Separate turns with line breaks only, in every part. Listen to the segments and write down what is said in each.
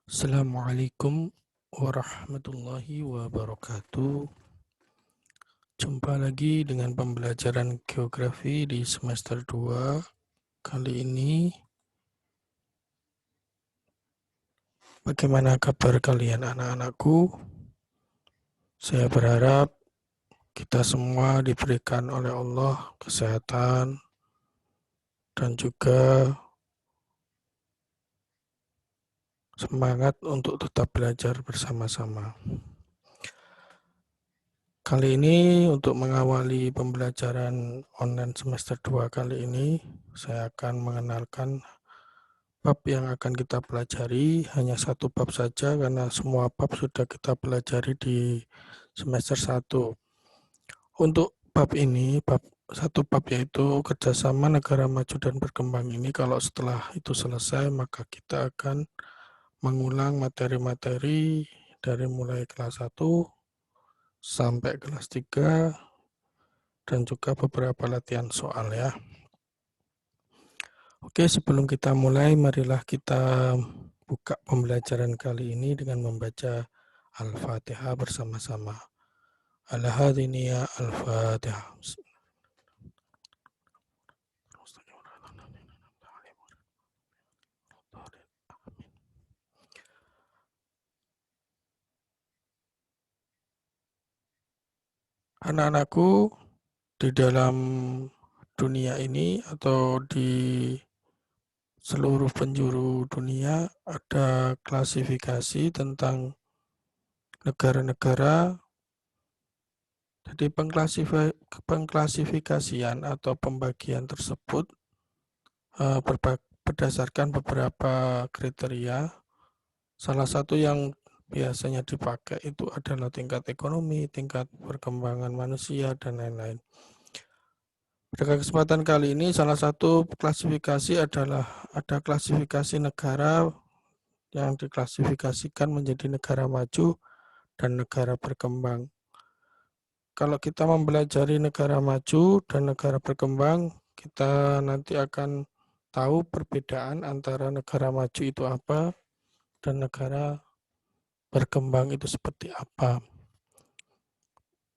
Assalamualaikum warahmatullahi wabarakatuh. Jumpa lagi dengan pembelajaran geografi di semester 2. Kali ini, bagaimana kabar kalian anak-anakku? Saya berharap kita semua diberikan oleh Allah kesehatan dan juga semangat untuk tetap belajar bersama-sama. Kali ini untuk mengawali pembelajaran online semester 2 kali ini, saya akan mengenalkan bab yang akan kita pelajari. Hanya satu bab saja karena semua bab sudah kita pelajari di semester 1. Untuk bab ini, satu bab yaitu kerjasama negara maju dan berkembang ini, kalau setelah itu selesai maka kita akan mengulang materi-materi dari mulai kelas 1 sampai kelas 3 dan juga beberapa latihan soal ya. Oke, sebelum kita mulai, marilah kita buka pembelajaran kali ini dengan membaca Al-Fatihah bersama-sama. Al-Hadiniya Al-Fatihah. Anak-anakku, di dalam dunia ini atau di seluruh penjuru dunia ada klasifikasi tentang negara-negara. Jadi pengklasifikasian atau pembagian tersebut berdasarkan beberapa kriteria. Salah satu yang biasanya dipakai itu adalah tingkat ekonomi, tingkat perkembangan manusia, dan lain-lain. Pada kesempatan kali ini, salah satu klasifikasi adalah ada klasifikasi negara yang diklasifikasikan menjadi negara maju dan negara berkembang. Kalau kita mempelajari negara maju dan negara berkembang, kita nanti akan tahu perbedaan antara negara maju itu apa dan negara berkembang itu seperti apa.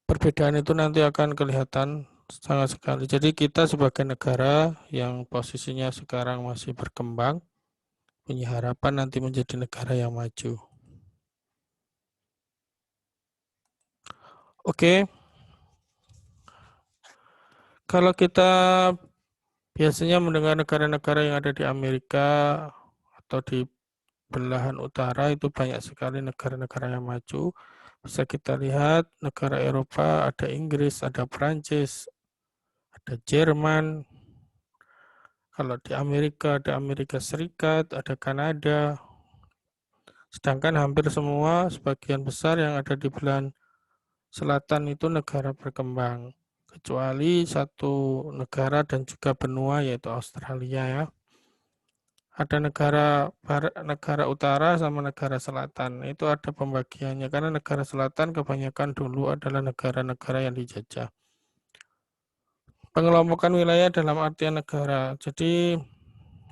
Perbedaan itu nanti akan kelihatan sangat sekali. Jadi kita sebagai negara yang posisinya sekarang masih berkembang, punya harapan nanti menjadi negara yang maju. Oke, kalau kita biasanya mendengar negara-negara yang ada di Amerika atau di belahan utara itu banyak sekali negara-negara yang maju. Bisa kita lihat negara Eropa, ada Inggris, ada Prancis, ada Jerman. Kalau di Amerika ada Amerika Serikat, ada Kanada. Sedangkan hampir semua, sebagian besar yang ada di belahan selatan itu negara berkembang. Kecuali satu negara dan juga benua yaitu Australia ya. Ada negara utara sama negara selatan. Itu ada pembagiannya karena negara selatan kebanyakan dulu adalah negara-negara yang dijajah. Pengelompokan wilayah dalam artian negara. Jadi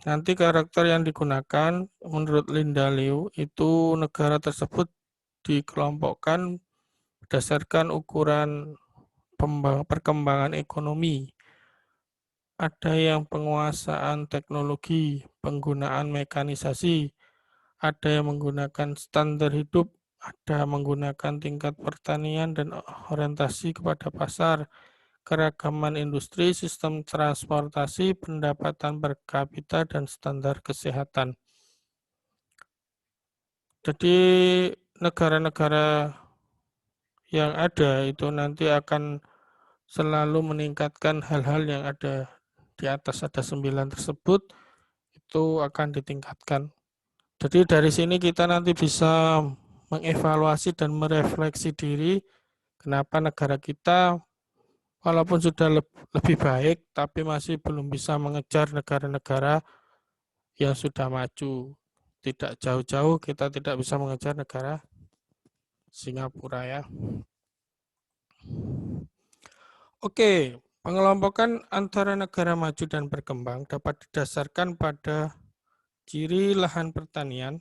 nanti karakter yang digunakan menurut Linda Liu itu negara tersebut dikelompokkan berdasarkan ukuran perkembangan ekonomi. Ada yang penguasaan teknologi, penggunaan mekanisasi, ada yang menggunakan standar hidup, ada menggunakan tingkat pertanian dan orientasi kepada pasar, keragaman industri, sistem transportasi, pendapatan per kapita, dan standar kesehatan. Jadi negara-negara yang ada itu nanti akan selalu meningkatkan hal-hal yang ada di atas, ada 9 tersebut, itu akan ditingkatkan. Jadi dari sini kita nanti bisa mengevaluasi dan merefleksi diri kenapa negara kita walaupun sudah lebih baik tapi masih belum bisa mengejar negara-negara yang sudah maju. Tidak jauh-jauh kita tidak bisa mengejar negara Singapura ya. Oke, pengelompokan antara negara maju dan berkembang dapat didasarkan pada ciri lahan pertanian,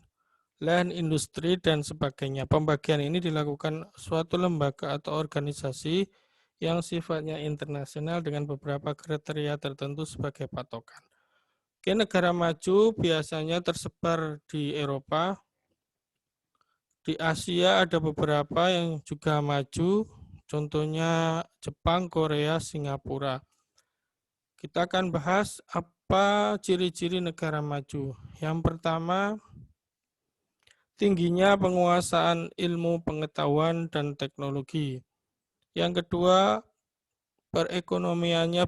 lahan industri, dan sebagainya. Pembagian ini dilakukan suatu lembaga atau organisasi yang sifatnya internasional dengan beberapa kriteria tertentu sebagai patokan. Oke, negara maju biasanya tersebar di Eropa. Di Asia ada beberapa yang juga maju, contohnya Jepang, Korea, Singapura. Kita akan bahas apa ciri-ciri negara maju. Yang pertama, tingginya penguasaan ilmu pengetahuan dan teknologi. Yang kedua, perekonomiannya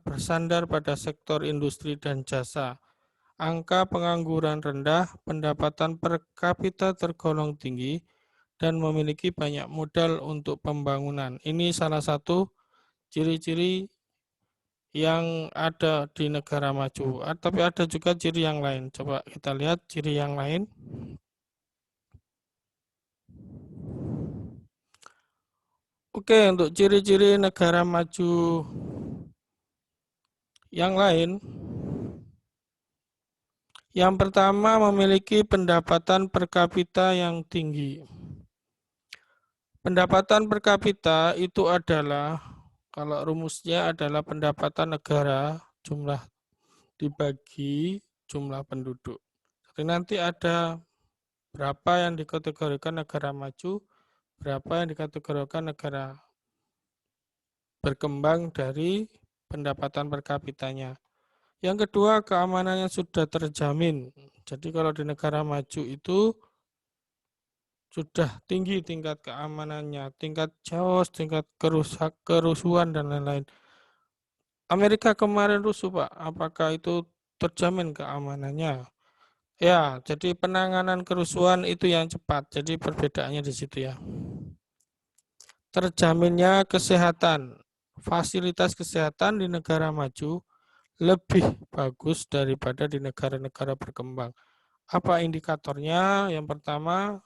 bersandar pada sektor industri dan jasa. Angka pengangguran rendah, pendapatan per kapita tergolong tinggi, dan memiliki banyak modal untuk pembangunan. Ini salah satu ciri-ciri yang ada di negara maju. Tapi ada juga ciri yang lain. Coba kita lihat ciri yang lain. Oke, untuk ciri-ciri negara maju yang lain, yang pertama memiliki pendapatan per kapita yang tinggi. Pendapatan per kapita itu adalah, kalau rumusnya adalah pendapatan negara, jumlah dibagi jumlah penduduk. Jadi nanti ada berapa yang dikategorikan negara maju, berapa yang dikategorikan negara berkembang dari pendapatan per kapitanya. Yang kedua, keamanannya sudah terjamin. Jadi kalau di negara maju itu sudah tinggi tingkat keamanannya, tingkat chaos, tingkat kerusuhan, dan lain-lain. Amerika kemarin rusuh, Pak. Apakah itu terjamin keamanannya? Ya, jadi penanganan kerusuhan itu yang cepat. Jadi perbedaannya di situ ya. Terjaminnya kesehatan. Fasilitas kesehatan di negara maju lebih bagus daripada di negara-negara berkembang. Apa indikatornya? Yang pertama,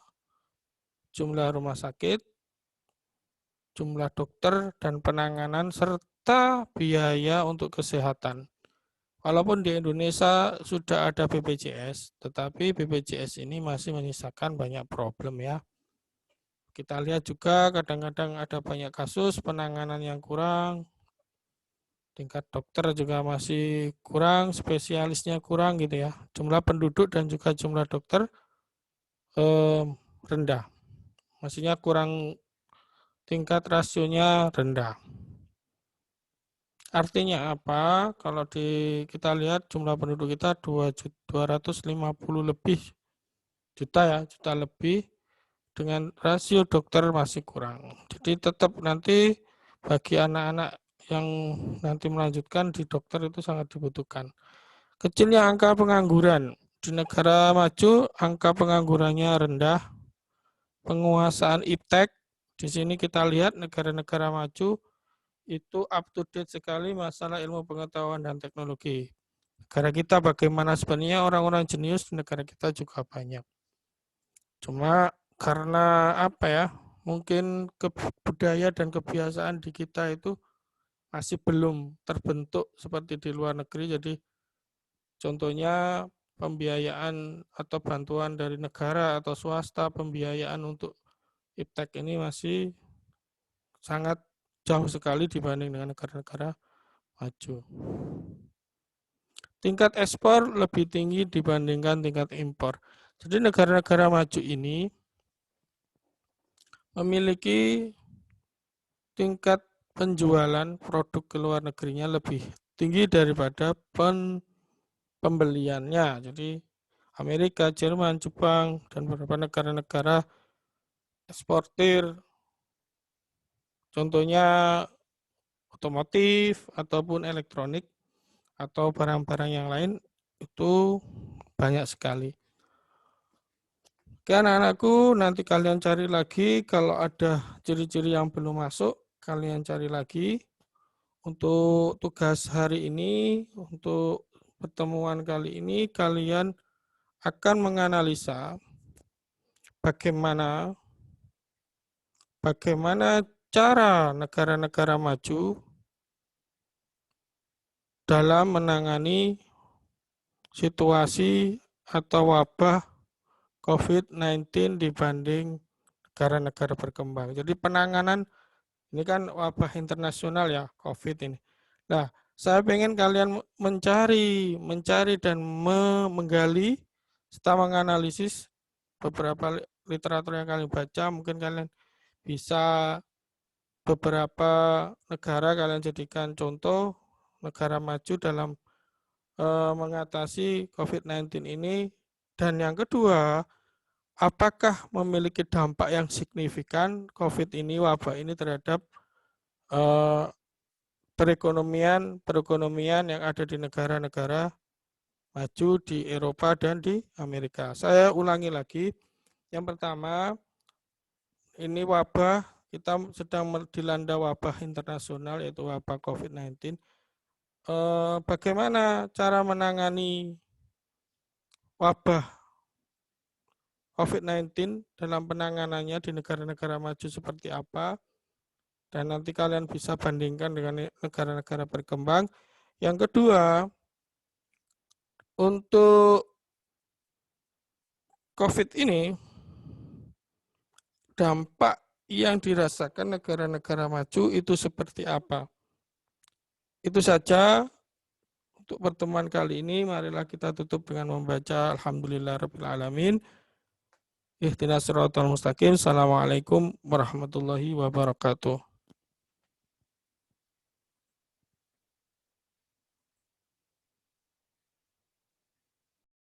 jumlah rumah sakit, jumlah dokter, dan penanganan, serta biaya untuk kesehatan. Walaupun di Indonesia sudah ada BPJS, tetapi BPJS ini masih menyisakan banyak problem ya. Kita lihat juga kadang-kadang ada banyak kasus penanganan yang kurang, tingkat dokter juga masih kurang, spesialisnya kurang gitu ya. Jumlah penduduk dan juga jumlah dokter rendah. Maksudnya kurang, tingkat rasionya rendah. Artinya apa? Kalau kita lihat jumlah penduduk kita 250 lebih juta ya, juta lebih, dengan rasio dokter masih kurang. Jadi tetap nanti bagi anak-anak yang nanti melanjutkan di dokter itu sangat dibutuhkan. Kecilnya angka pengangguran. Di negara maju angka penganggurannya rendah. Penguasaan iptek, di sini kita lihat negara-negara maju itu up to date sekali masalah ilmu pengetahuan dan teknologi. Negara kita bagaimana sebenarnya orang-orang jenius di negara kita juga banyak. Cuma karena apa ya, mungkin budaya dan kebiasaan di kita itu masih belum terbentuk seperti di luar negeri. Jadi contohnya pembiayaan atau bantuan dari negara atau swasta, pembiayaan untuk iptek ini masih sangat jauh sekali dibanding dengan negara-negara maju. Tingkat ekspor lebih tinggi dibandingkan tingkat impor. Jadi negara-negara maju ini memiliki tingkat penjualan produk ke luar negerinya lebih tinggi daripada pembeliannya. Jadi Amerika, Jerman, Jepang, dan beberapa negara-negara eksportir, contohnya otomotif ataupun elektronik atau barang-barang yang lain, itu banyak sekali. Oke anak-anakku, nanti kalian cari lagi kalau ada ciri-ciri yang belum masuk, kalian cari lagi. Untuk tugas hari ini, untuk pertemuan kali ini, kalian akan menganalisa bagaimana cara negara-negara maju dalam menangani situasi atau wabah COVID-19 dibanding negara-negara berkembang. Jadi penanganan, ini kan wabah internasional ya, COVID ini. Nah, saya pengen kalian mencari dan menggali serta menganalisis beberapa literatur yang kalian baca. Mungkin kalian bisa beberapa negara kalian jadikan contoh, negara maju dalam mengatasi COVID-19 ini. Dan yang kedua, apakah memiliki dampak yang signifikan COVID ini, wabah ini terhadap perekonomian yang ada di negara-negara maju di Eropa dan di Amerika. Saya ulangi lagi, yang pertama, ini wabah, kita sedang dilanda wabah internasional yaitu wabah COVID-19. Bagaimana cara menangani wabah COVID-19 dalam penanganannya di negara-negara maju seperti apa, dan nanti kalian bisa bandingkan dengan negara-negara berkembang. Yang kedua, untuk COVID ini, dampak yang dirasakan negara-negara maju itu seperti apa. Itu saja untuk pertemuan kali ini. Marilah kita tutup dengan membaca Alhamdulillahirrahmanirrahim. Ihdinas siratal mustaqim. Assalamualaikum warahmatullahi wabarakatuh.